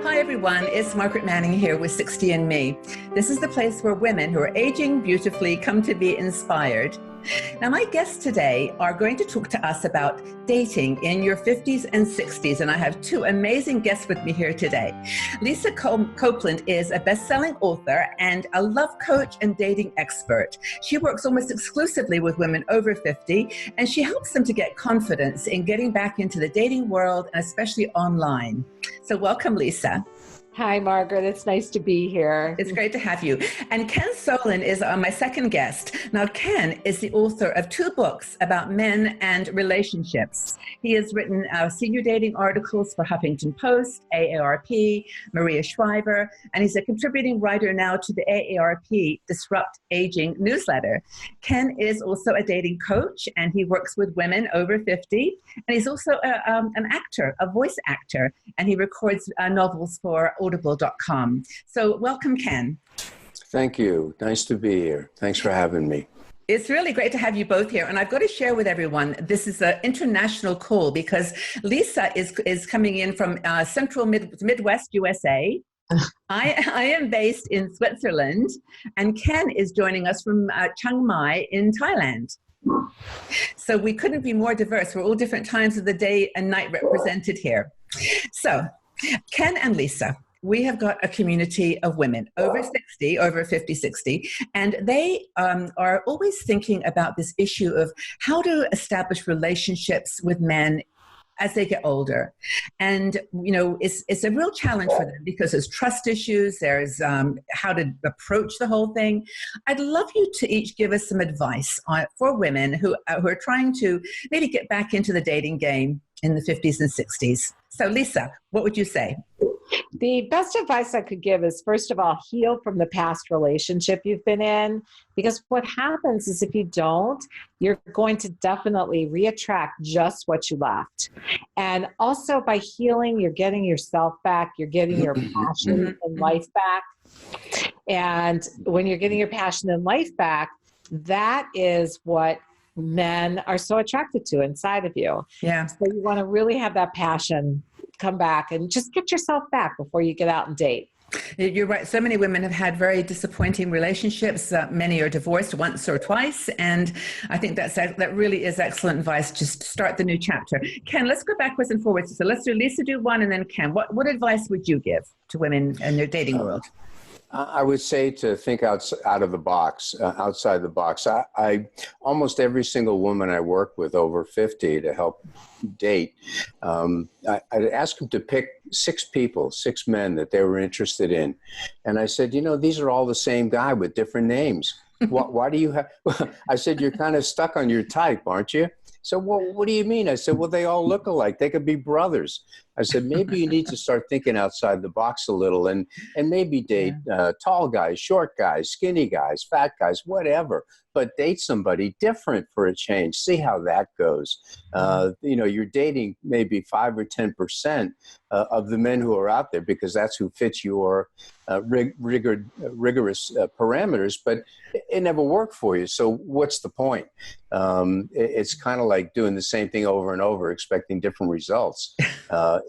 Hi everyone, it's Margaret Manning here with 60 and Me. This is the place where women who are aging beautifully come to be inspired. Now, my guests today are going to talk to us about dating in your 50s and 60s, and I have two amazing guests with me here today. Lisa Copeland is a best-selling author and a love coach and dating expert. She works almost exclusively with women over 50, and she helps them to get confidence in getting back into the dating world, and especially online. So welcome, Lisa. Hi, Margaret. It's nice to be here. It's great to have you. And Ken Solon is my second guest. Now, Ken is the author of 2 books about men and relationships. He has written senior dating articles for Huffington Post, AARP, Maria Shriver, and he's a contributing writer now to the AARP Disrupt Aging newsletter. Ken is also a dating coach, and he works with women over 50. And he's also an actor, a voice actor, and he records novels for Audible.com. So welcome, Ken. Thank you. Nice to be here. Thanks for having me. It's really great to have you both here. And I've got to share with everyone, this is an international call because Lisa is coming in from central Midwest USA. I am based in Switzerland, and Ken is joining us from Chiang Mai in Thailand. So we couldn't be more diverse. We're all different times of the day and night represented here. So Ken and Lisa, we have got a community of women over 60, over 50, 60, and they are always thinking about this issue of how to establish relationships with men as they get older. And, you know, it's a real challenge for them because there's trust issues, there's how to approach the whole thing. I'd love you to each give us some advice for women who are trying to maybe get back into the dating game in the 50s and 60s. So Lisa, what would you say? The best advice I could give is, first of all, heal from the past relationship you've been in. Because what happens is if you don't, you're going to definitely reattract just what you left. And also by healing, you're getting yourself back, you're getting your passion in life back. And when you're getting your passion in life back, that is what men are so attracted to inside of you. Yeah. So you want to really have that passion come back and just get yourself back before you get out and date. You're right. So many women have had very disappointing relationships. Many are divorced once or twice. And I think that really is excellent advice. Just start the new chapter. Ken, let's go backwards and forwards. So let's do Lisa do one and then Ken. What advice would you give to women in their dating world? I would say to think outside the box. I almost every single woman I work with over 50 to help date, I'd ask them to pick 6 men that they were interested in. And I said, you know, these are all the same guy with different names. Why do you have, I said, you're kind of stuck on your type, aren't you? So, well, what do you mean? I said, well, they all look alike. They could be brothers. I said, maybe you need to start thinking outside the box a little and maybe date tall guys, short guys, skinny guys, fat guys, whatever. But date somebody different for a change. See how that goes. You know, you're dating maybe 5 or 10% of the men who are out there because that's who fits your rigorous parameters, but it never worked for you. So what's the point? It's kind of like doing the same thing over and over, expecting different results.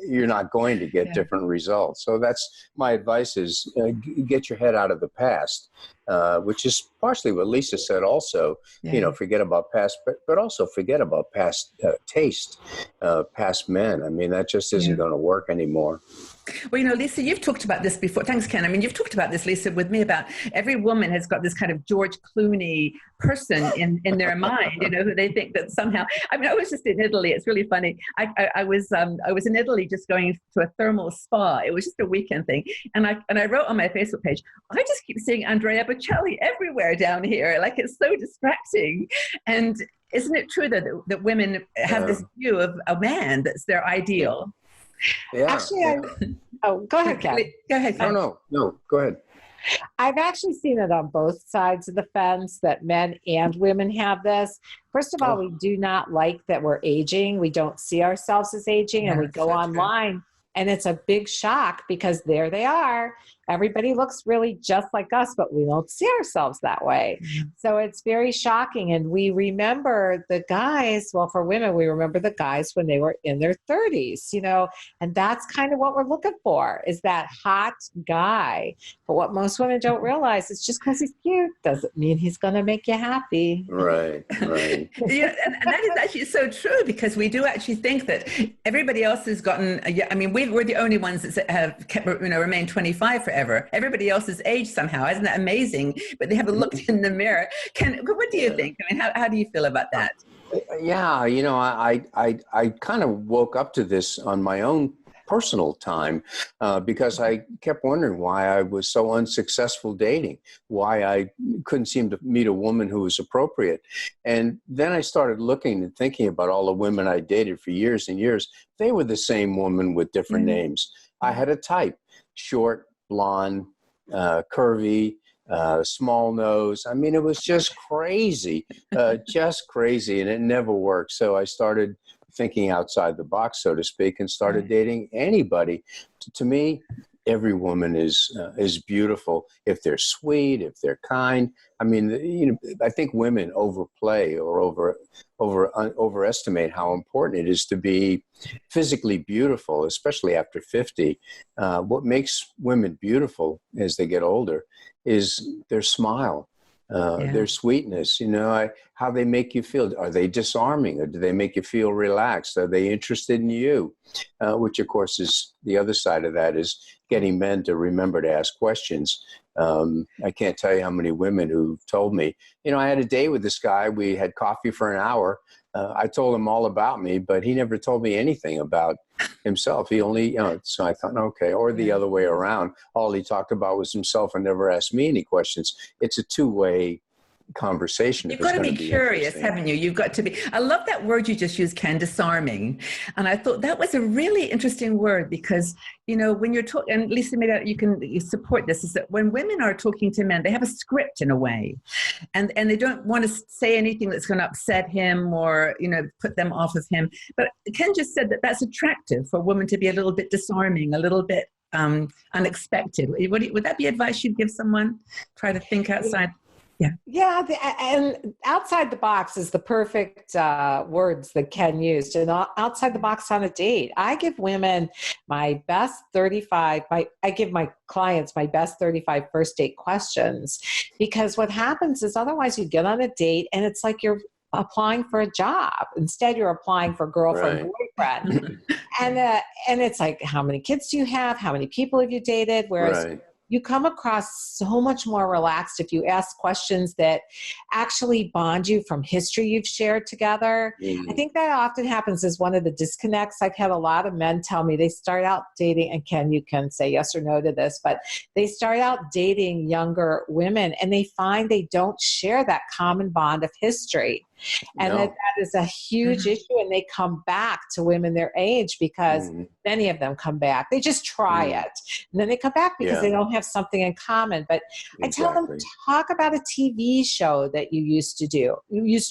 You're not going to get different results. So that's my advice is get your head out of the past, which is partially what Lisa said also, you know, forget about past, but also forget about past taste, past men. I mean, that just isn't going to work anymore. Well, you know, Lisa, you've talked about this before. Thanks, Ken. I mean, you've talked about this, Lisa, with me about every woman has got this kind of George Clooney person in their mind, you know, who they think that somehow, I mean, I was just in Italy. It's really funny. I was in Italy just going to a thermal spa. It was just a weekend thing. And I wrote on my Facebook page, I just keep seeing Andrea Bocelli everywhere down here. Like, it's so distracting. And isn't it true that women have this view of a man that's their ideal? Yeah. Actually, go ahead, Ken. Go ahead, Ken. No, go ahead. I've actually seen it on both sides of the fence that men and women have this. First of all, we do not like that we're aging. We don't see ourselves as aging, and we go online and it's a big shock because there they are. everybody looks really just like us, but we don't see ourselves that way. So it's very shocking. And we remember the guys, well, for women, we remember the guys when they were in their 30s, and that's kind of what we're looking for, is that hot guy. But what most women don't realize is just because he's cute doesn't mean he's going to make you happy. Right. Yeah, and that is actually so true, because we do actually think that everybody else has gotten, I mean, we're the only ones that have kept, remained 25 forever. Everybody else has aged somehow. Isn't that amazing? But they haven't looked in the mirror. What do you think? I mean, how do you feel about that? Yeah, I kind of woke up to this on my own personal time because I kept wondering why I was so unsuccessful dating, why I couldn't seem to meet a woman who was appropriate. And then I started looking and thinking about all the women I dated for years and years. They were the same woman with different names. I had a type: short, blonde, curvy, small nose. I mean, it was just crazy, and it never worked. So I started thinking outside the box, so to speak, and started dating anybody. To me, every woman is beautiful if they're sweet, if they're kind. I mean, I think women overplay or overestimate how important it is to be physically beautiful, especially after 50. What makes women beautiful as they get older is their smile. Their sweetness, how they make you feel. Are they disarming, or do they make you feel relaxed? Are they interested in you? Which, of course, is the other side of that, is getting men to remember to ask questions. I can't tell you how many women who've told me, I had a date with this guy. We had coffee for an hour. I told him all about me, but he never told me anything about himself. He only, so I thought, okay, or the other way around. All he talked about was himself and never asked me any questions. It's a two-way conversation. You've got to be curious, haven't you? You've got to be. I love that word you just used, Ken, disarming. And I thought that was a really interesting word, because, when you're talking, and Lisa, maybe you support this, is that when women are talking to men, they have a script in a way, and they don't want to say anything that's going to upset him or, put them off of him. But Ken just said that that's attractive for a woman to be a little bit disarming, a little bit unexpected. Would that be advice you'd give someone? Try to think outside. Yeah, and outside the box is the perfect words that Ken used. And outside the box on a date, I give women my best 35. I give my clients my best 35 first date questions, because what happens is otherwise you get on a date and it's like you're applying for a job. Instead, you're applying for girlfriend, boyfriend, and it's like, how many kids do you have? How many people have you dated? Whereas you come across so much more relaxed if you ask questions that actually bond you from history you've shared together. I think that often happens as one of the disconnects. I've had a lot of men tell me they start out dating, and Ken, you can say yes or no to this, but they start out dating younger women and they find they don't share that common bond of history. And that is a huge issue. And they come back to women their age, because many of them come back. They just try it. And then they come back because they don't have something in common. But I tell them, talk about a TV show that you used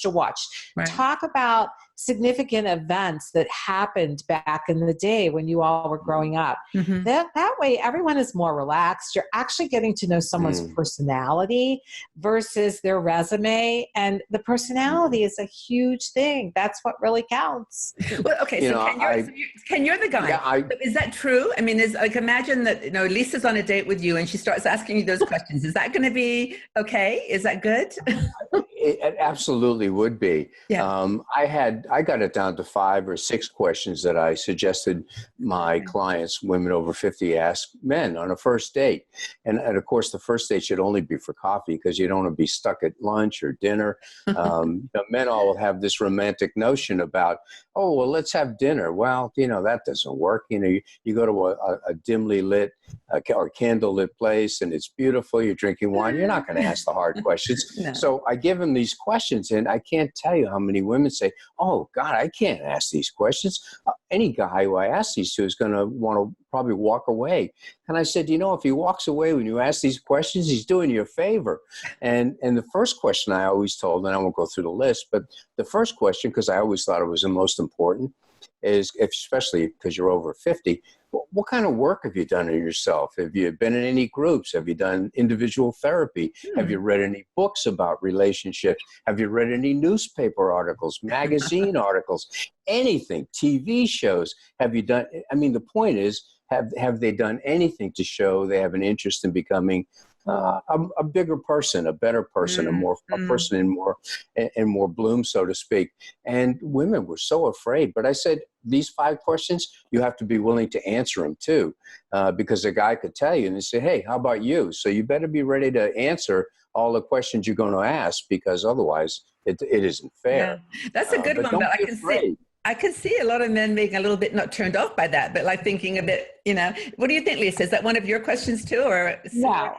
to watch. Talk about significant events that happened back in the day when you all were growing up. That way, everyone is more relaxed. You're actually getting to know someone's personality versus their resume. And the personality is a huge thing. That's what really counts. Well, okay, Ken, you're the guy. Yeah, is that true? I mean, imagine that, Lisa's on a date with you and she starts asking you those questions. Is that going to be okay? Is that good? It absolutely would be. Yeah. I got it down to 5 or 6 questions that I suggested my clients, women over 50, ask men on a first date. And of course, the first date should only be for coffee, because you don't want to be stuck at lunch or dinner. Men all have this romantic notion about, oh, well, let's have dinner. Well, that doesn't work. You go to a dimly lit or candlelit place and it's beautiful. You're drinking wine. You're not going to ask the hard questions. No. So I give them these questions, and I can't tell you how many women say, oh, God, I can't ask these questions. Any guy who I ask these to is going to want to probably walk away. And I said, if he walks away when you ask these questions, he's doing you a favor. And the first question I always told, and I won't go through the list, but the first question, because I always thought it was the most important, is, especially because you're over 50, what kind of work have you done on yourself? Have you been in any groups? Have you done individual therapy? Have you read any books about relationships? Have you read any newspaper articles, magazine articles, anything, TV shows? Have you done, I mean, the point is, have they done anything to show they have an interest in becoming a bigger person, a better person, a person in more bloom, so to speak? And women were so afraid. But I said, these 5 questions, you have to be willing to answer them too, because a guy could tell you and they say, hey, how about you? So you better be ready to answer all the questions you're going to ask, because otherwise it isn't fair. Yeah. That's a good one, but I can see a lot of men being a little bit not turned off by that, but like thinking a bit, what do you think, Lisa? Is that one of your questions too? Or no,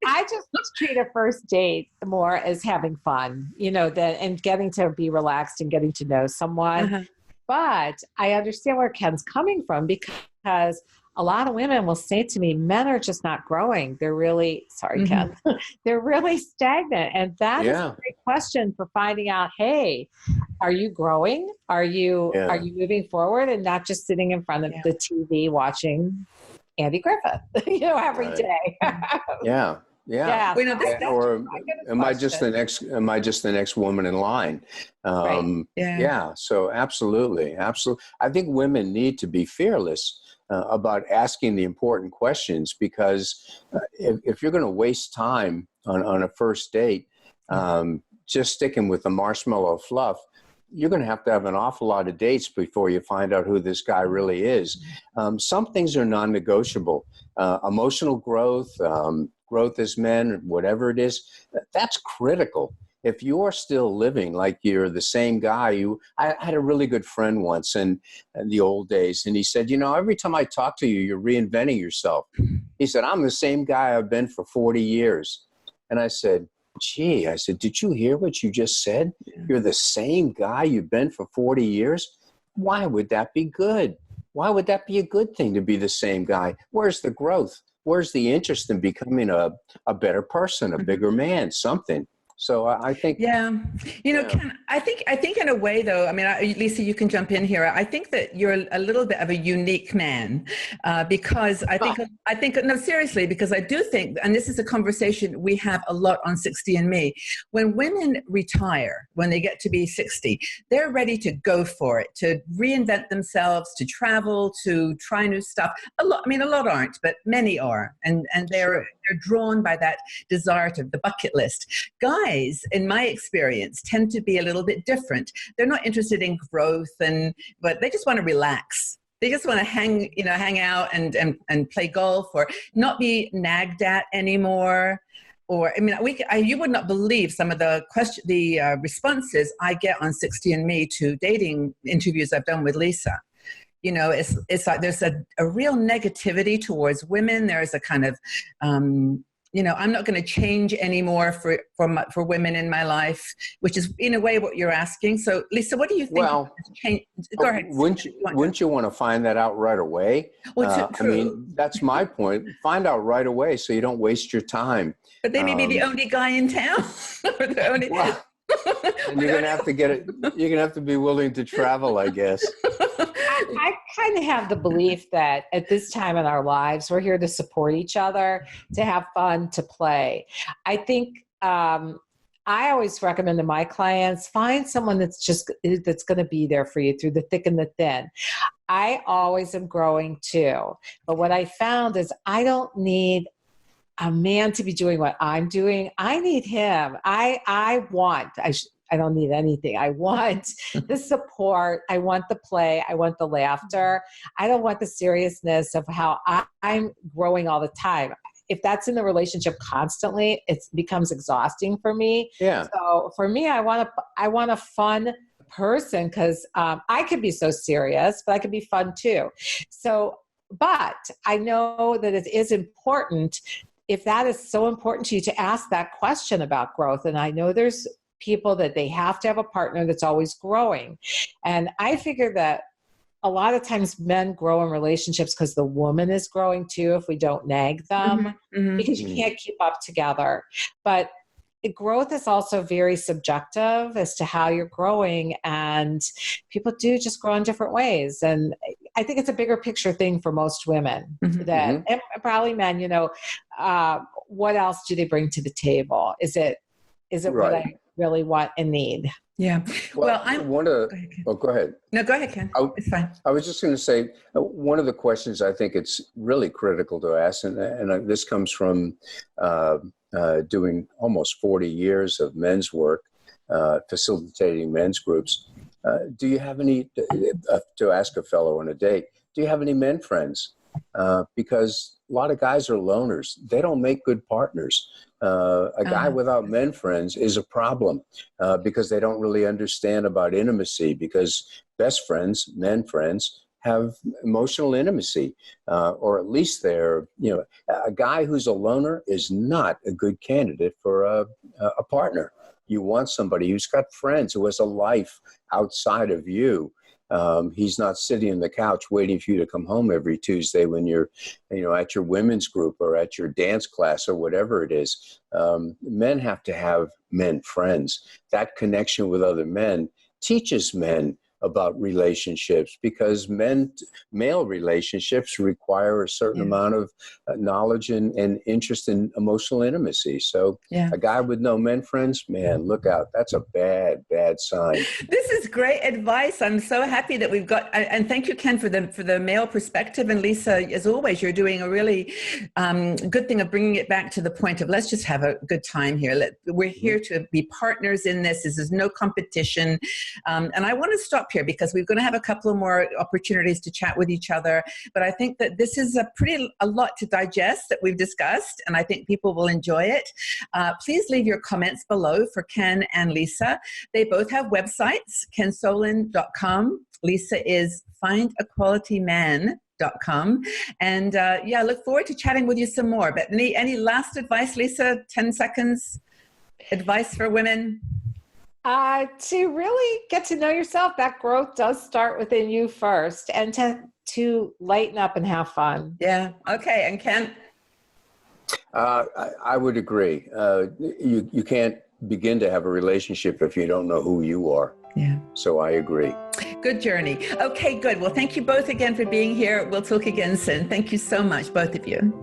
I just treat a first date more as having fun, and getting to be relaxed and getting to know someone. Uh-huh. But I understand where Ken's coming from, because a lot of women will say to me, men are just not growing. They're really, Ken, they're really stagnant. And that is a great question for finding out, hey, are you growing? Are you moving forward, and not just sitting in front of the TV watching Andy Griffith, every day? Yeah. Or am I just the next woman in line? Right. Yeah. So absolutely. I think women need to be fearless about asking the important questions, because if you're going to waste time on a first date, just sticking with the marshmallow fluff, you're going to have an awful lot of dates before you find out who this guy really is. Some things are non-negotiable. Emotional growth, growth as men, whatever it is, that's critical. If you're still living like you're the same guy, I had a really good friend once in the old days, and he said, every time I talk to you, you're reinventing yourself. He said, I'm the same guy I've been for 40 years. And I said, gee, did you hear what you just said? Yeah. You're the same guy you've been for 40 years? Why would that be good? Why would that be a good thing, to be the same guy? Where's the growth? Where's the interest in becoming a better person, a bigger man, something? So I think, Ken, I think in a way, though, I mean, Lisa, you can jump in here. I think that you're a little bit of a unique man, because I think, no, seriously, because I do think, and this is a conversation we have a lot on 60andMe, when women retire, when they get to be 60, they're ready to go for it, to reinvent themselves, to travel, to try new stuff. A lot aren't, but many are, and they're drawn by that desire to the bucket list. Guys, in my experience, tend to be a little bit different. They're not interested in growth, but they just want to relax. They just want to hang out and play golf, or not be nagged at anymore. Or, you would not believe some of the responses I get on 60andMe to dating interviews I've done with Lisa. It's like there's a real negativity towards women. There's a kind of, I'm not going to change anymore for women in my life, which is in a way what you're asking. So, Lisa, what do you think? Well, go ahead. Wouldn't you want to find that out right away? Well, true. That's my point. Find out right away so you don't waste your time. But they may be the only guy in town. Or the only. Well, and you're gonna have to get it. You're gonna have to be willing to travel, I guess. I kind of have the belief that at this time in our lives, we're here to support each other, to have fun, to play. I think I always recommend to my clients, find someone that's going to be there for you through the thick and the thin. I always am growing too, but what I found is I don't need a man to be doing what I'm doing. I need him. I don't need anything. I want the support. I want the play. I want the laughter. I don't want the seriousness of how I'm growing all the time. If that's in the relationship constantly, it becomes exhausting for me. Yeah. So for me, I want a fun person, because I could be so serious, but I could be fun too. So, but I know that it is important, if that is so important to you, to ask that question about growth. And I know there's people that they have to have a partner that's always growing. And I figure that a lot of times men grow in relationships because the woman is growing too, if we don't nag them, because you can't keep up together. But growth is also very subjective as to how you're growing, and people do just grow in different ways. And I think it's a bigger picture thing for most women Mhm. and probably men, what else do they bring to the table? Is it what Right. I really want and need? Yeah. Well, I'm. one of Go ahead, Ken. oh, go ahead. No, go ahead, Ken. I, It's fine. I was just going to say one of the questions I think it's really critical to ask, and this comes from doing almost 40 years of men's work, facilitating men's groups. Do you have any, to ask a fellow on a date, do you have any men friends? Because a lot of guys are loners. They don't make good partners. A guy without men friends is a problem because they don't really understand about intimacy, because best friends, men friends, have emotional intimacy, or at least they're, a guy who's a loner is not a good candidate for a partner. You want somebody who's got friends, who has a life outside of you. He's not sitting on the couch waiting for you to come home every Tuesday when you're, at your women's group or at your dance class or whatever it is. Men have to have men friends. That connection with other men teaches men about relationships, because male relationships require a certain amount of knowledge and interest in emotional intimacy. So a guy with no men friends, man, look out. That's a bad sign. This is great advice. I'm so happy that we've got, and thank you, Ken, for the male perspective. And Lisa, as always, you're doing a really good thing of bringing it back to the point of, let's just have a good time here. We're here to be partners in this. This is no competition. And I want to stop here because we're going to have a couple of more opportunities to chat with each other. But I think that this is a lot to digest that we've discussed, and I think people will enjoy it. Please leave your comments below for Ken and Lisa. They both have websites, kensolin.com. Lisa is findaqualityman.com. And look forward to chatting with you some more. But any last advice, Lisa? 10 seconds advice for women? To really get to know yourself. That growth does start within you first, and to lighten up and have fun. Yeah. Okay. And Ken? I would agree. You can't begin to have a relationship if you don't know who you are. Yeah. So I agree. Good journey. Okay, good. Well, thank you both again for being here. We'll talk again soon. Thank you so much, both of you.